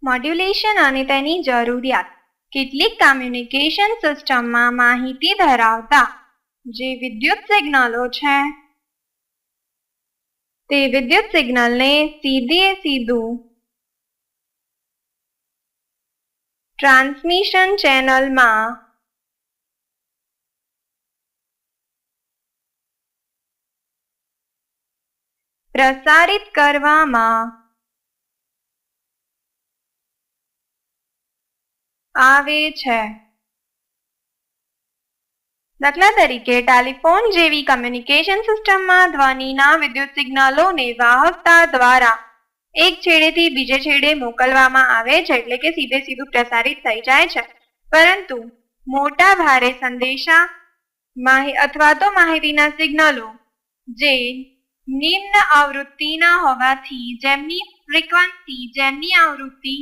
Modulation અને તેની જરૂરિયાત. કેટલીક કમ્યુનિકેશન સિસ્ટમમાં માહિતી ધરાવતા જે વિદ્યુત સિગ્નલો છે તે વિદ્યુત સિગ્નલને સીધું ટ્રાન્સમિશન ચેનલમાં પ્રસારિત કરવામાં આવે છે. દાખલા તરીકે ટેલિફોન જેવી કમ્યુનિકેશન સિસ્ટમમાં ધ્વનિના વિદ્યુત સિગ્નલોને વાહકતા દ્વારા એક છેડેથી બીજે છેડે મોકલવામાં આવે છે, એટલે કે સીધું પ્રસારિત થઈ જાય છે. પરંતુ મોટા ભારે સંદેશા અથવા તો માહિતીના સિગ્નલો જે નિમ્ન આવૃત્તિના હોવાથી, જેમની આવૃત્તિ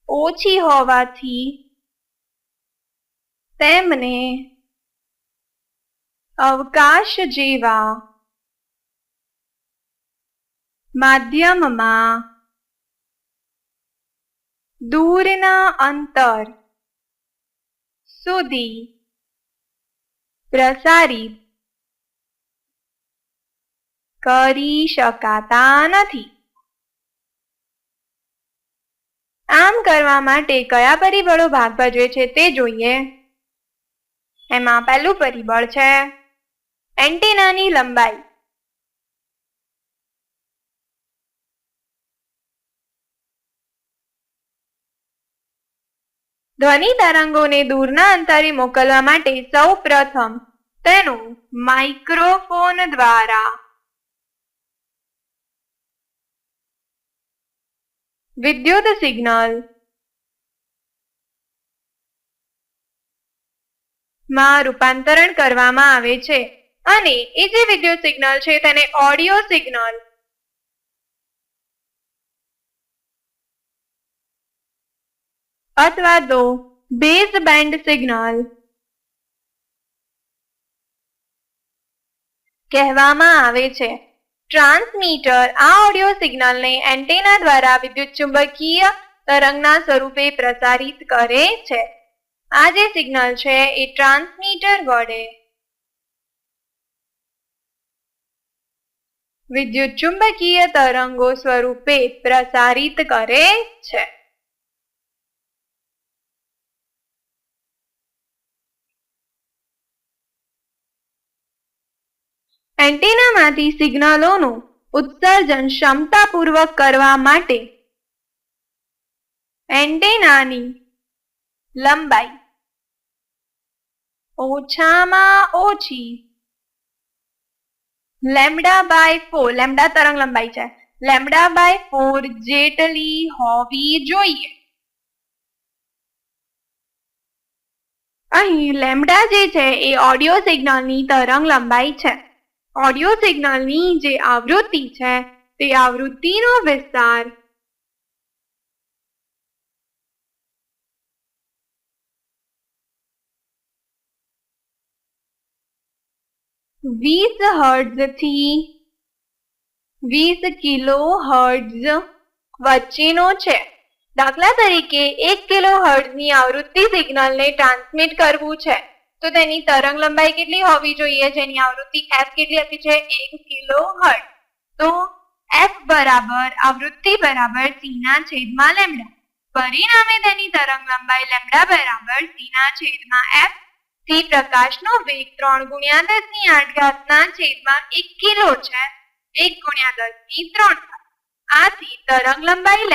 ઓછી હોવાથી તેમને અવકાશ જેવા માધ્યમમાં દૂરના અંતર સુધી પ્રસારિત કરી શકાતા નથી. આમ કરવા માટે કયા પરિબળો ભાગ ભજવે છે તે જોઈએ. એમાં પહેલું પરિબળ છે એન્ટેનાની લંબાઈ. ધ્વનિ તરંગોને દૂરના અંતરે મોકલવા માટે સૌ પ્રથમ તેનું માઇક્રોફોન દ્વારા વિદ્યુત સિગ્નલ માં રૂપાંતરણ કરવામાં આવે છે અને એ જે વિદ્યુત સિગ્નલ છે તેને ઓડિયો સિગ્નલ અથવા તો બેઝ બેન્ડ સિગ્નલ કહેવામાં આવે છે. ટ્રાન્સમીટર આ ઓડિયો સિગ્નલને એન્ટેના દ્વારા વિદ્યુત ચુંબકીય તરંગના સ્વરૂપે પ્રસારિત કરે છે. આ જે સિગ્નલ છે એ ટ્રાન્સમીટર વડે વિદ્યુત ચુંબકીય તરંગો સ્વરૂપે પ્રસારિત કરે છે. એન્ટેનામાંથી સિગ્નલોનું ઉત્સર્જન ક્ષમતાપૂર્વક કરવા માટે એન્ટેનાની લંબાઈ ઓછામાં ઓછી લેમ્ડા તરંગ લંબાઈ છે, λ/4 જેટલી હોવી જોઈએ. અહીં લેમ્ડા જે છે એ ઓડિયો સિગ્નલની તરંગ લંબાઈ છે. ઓડિયો સિગ્નલની જે આવૃત્તિ છે તે આવૃત્તિનો વિસ્તાર હર્ટ્ઝ થી 20 કિલોહર્ટ્ઝ વચ્ચેનો છે. દાખલા તરીકે 1 કિલોહર્ટ્ઝની આવૃત્તિ સિગ્નલને ટ્રાન્સમિટ કરવું છે તો તેની તરંગ લંબાઈ કેટલી હોવી જોઈએ, જેની આવૃત્તિ f કેટલી હતી છે 1 કિલોહર્ટ્ઝ. તો f બરાબર આવૃત્તિ બરાબર c/λ. પરિણામે તેની તરંગ લંબાઈ λ બરાબર c/f થી પ્રકાશનો વેગ 3 × 10⁸ કિલો છે. 1 × 10⁵ આથી તરંગ લંબાઈ λ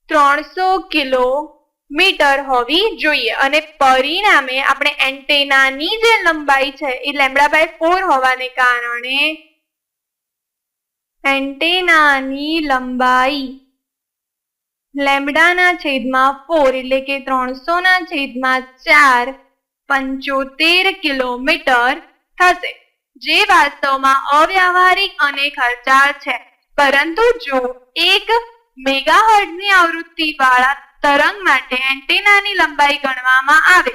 300 કિલોમીટર હોવી જોઈએ અને પરિણામે આપણે એન્ટેનાની જે લંબાઈ છે એ λ/4 હોવાને કારણે એન્ટેનાની લંબાઈ λ/4 એટલે કે 300/4 75 કિલોમીટર થશે, જે વાસ્તવમાં અવ્યાવહારિક અને ખર્ચાળ છે. પરંતુ જો 1 મેગાહર્ટ્ઝની આવૃત્તિ વાળા તરંગ માટે એન્ટેનાની લંબાઈ ગણવામાં આવે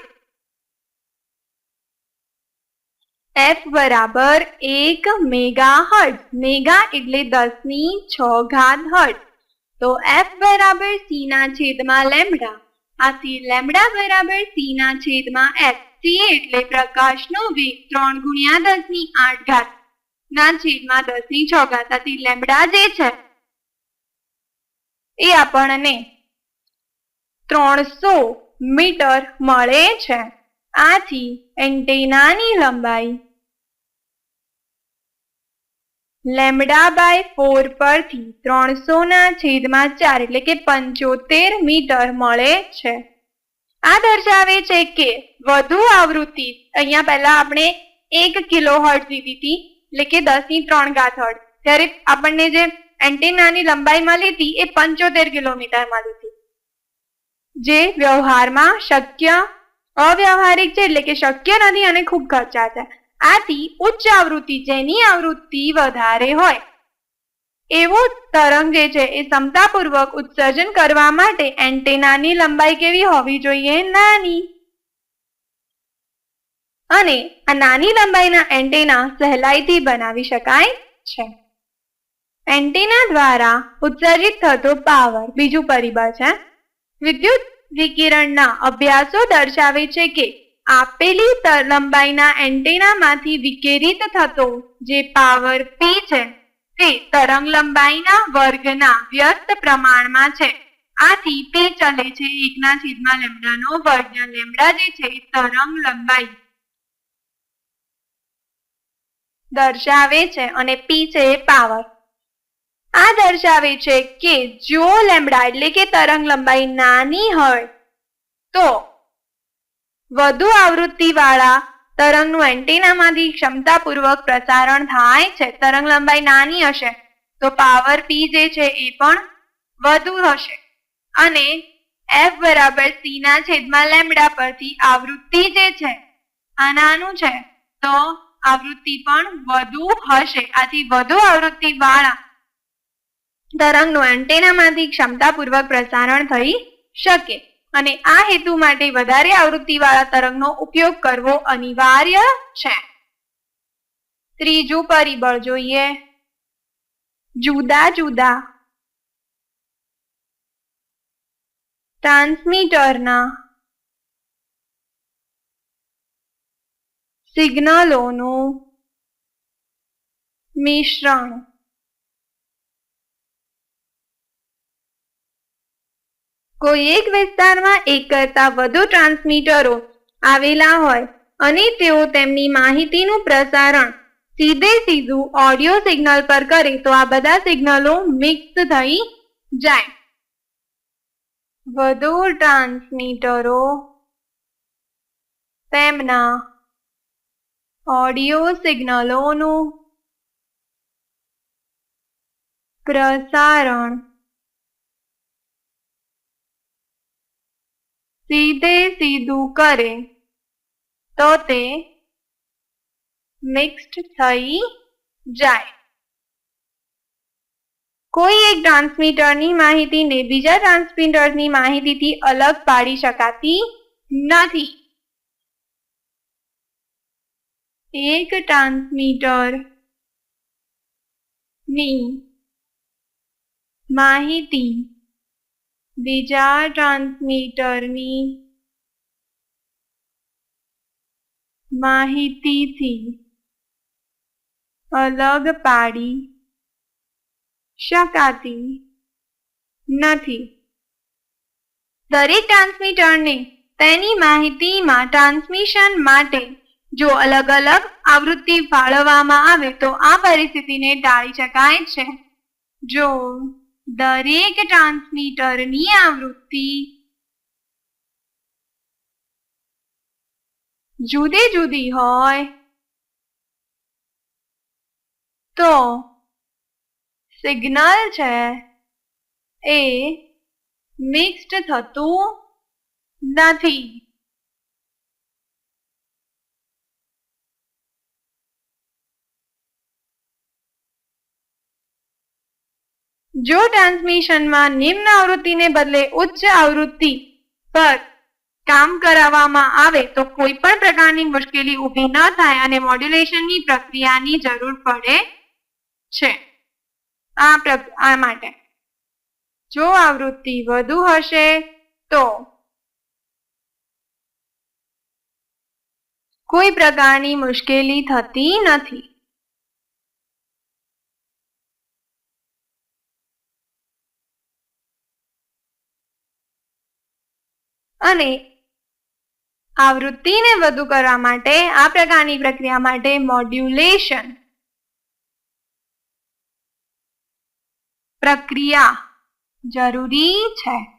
f બરાબર 1 મેગાહર્ટ્ઝ, મેગા એટલે 10⁶ હર્ટ્ઝ, તો f બરાબર c ના છેદમાં લેમ્ડા, આથી લેમ્ડા બરાબર c ના છેદમાં f. c એટલે પ્રકાશનો વેગ 3 ગુણ્યા 10⁸ ના છેદમાં 10⁶. આથી લેમ્ડા જે છે એ આપણને 300 મીટર મળે છે. આથી એન્ટેનાની લંબાઈ લેમ્ડા બાય 4 પરથી 300 ના છેદમાં 4 એટલે કે 75 મીટર મળે છે. આ દર્શાવે છે કે વધુ આવૃત્તિ, અહીંયા પહેલા આપણે 1 કિલોહર્ટ્ઝ લીધી હતી એટલે કે 10⁻³ હર્ટ્ઝ, ત્યારે આપણને જે એન્ટેનાની લંબાઈ મળી હતી એ 75 કિલોમીટર મળી હતી, જે વ્યવહારમાં અવ્યવહારિક છે એટલે કે શક્ય નથી અને ખૂબ ખર્ચાળ છે. આથી ઉચ્ચ આવૃત્તિ, જેની આવૃત્તિ વધારે હોય એવો તરંગ જે છે એ સમતાપૂર્વક ઉત્સર્જન કરવા માટે એન્ટેનાની લંબાઈ કેવી હોવી જોઈએ? નાની. અને આ નાની લંબાઈના એન્ટેના સહેલાઈથી બનાવી શકાય છે. એન્ટેના દ્વારા ઉત્સર્જિત થતો પાવર બીજું પરિબળ છે. વિદ્યુત વિકિરણના અભ્યાસો દર્શાવે છે કે આપેલી લંબાઈના એન્ટેનામાંથી વિકિરિત થતો જે પાવર P છે તે તરંગ લંબાઈના વર્ગના વ્યસ્ત પ્રમાણમાં છે. આથી P ચલે છે 1/λ નો વર્ગ, જ્યાં લેમ્ડા જે છે એ તરંગ લંબાઈ દર્શાવે છે અને P છે એ પાવર. આ દર્શાવે છે કે જો લેમ્ડા એટલે કે તરંગ લંબાઈ નાની હોય તો વધુ આવૃત્તિ વાળા તરંગનું એન્ટેનામાંથી ક્ષમતાપૂર્વક પ્રસારણ થાય છે. તરંગ લંબાઈ નાની હશે તો પાવર P જે છે એ પણ વધુ હશે. અને f બરાબર c ના છેદમાં લેમ્ડા પરથી આવૃત્તિ જે છે આ નાનું છે તો આવૃત્તિ પણ વધુ હશે. આથી વધુ આવૃત્તિ વાળા તરંગનું એન્ટેનામાંથી ક્ષમતાપૂર્વક પ્રસારણ થઈ શકે અને આ હેતુ માટે વધારે આવૃત્તિવાળા તરંગનો ઉપયોગ કરવો અનિવાર્ય છે. ત્રીજું પરિબળ જોઈએ, જુદા જુદા ટ્રાન્સમીટરના સિગ્નલોનું મિશ્રણ. કોઈ એક વિસ્તારમાં એક કરતાં વધુ ટ્રાન્સમીટરો આવેલા હોય અને તેઓ તેમની માહિતીનું પ્રસારણ સીધું ઓડિયો સિગ્નલ પર કરે તો આ બધા સિગ્નલો મિક્સ થઈ જાય. વધુ ટ્રાન્સમીટરો તેમના ઓડિયો સિગ્નલોનું પ્રસારણ સીધું કરે તો તે મિક્સ્ડ થઈ જાય. કોઈ એક ટ્રાન્સમીટરની માહિતીને બીજા ટ્રાન્સમીટરની માહિતીથી અલગ પાડી શકાતી નથી. એક ટ્રાન્સમીટરની માહિતી બીજા ટ્રાન્સમીટરની માહિતીથી અલગ પાડી શકાતી નથી. દરેક ટ્રાન્સમીટરને તેની માહિતીમાં ટ્રાન્સમિશન માટે જો અલગ અલગ આવૃત્તિ ફાળવવામાં આવે તો આ પરિસ્થિતિને ટાળી શકાય છે. જો દરેક ટ્રાન્સમીટરની આવૃત્તિ જુદી જુદી હોય તો સિગ્નલ છે એ મિક્સ્ડ થતું નથી. જો ટ્રાન્સમિશનમાં નિમ્ન આવૃત્તિને બદલે ઉચ્ચ આવૃત્તિ પર કામ કરાવવામાં આવે તો કોઈ પણ પ્રકારની મુશ્કેલી ઊભી ન થાય અને મોડ્યુલેશનની પ્રક્રિયાની જરૂર પડે છે. આ માટે જો આવૃત્તિ વધુ હશે તો કોઈ પ્રકારની મુશ્કેલી થતી નથી. અને આવૃત્તિને વધુ કરવા માટે આ પ્રકારની પ્રક્રિયા માટે મોડ્યુલેશન પ્રક્રિયા જરૂરી છે.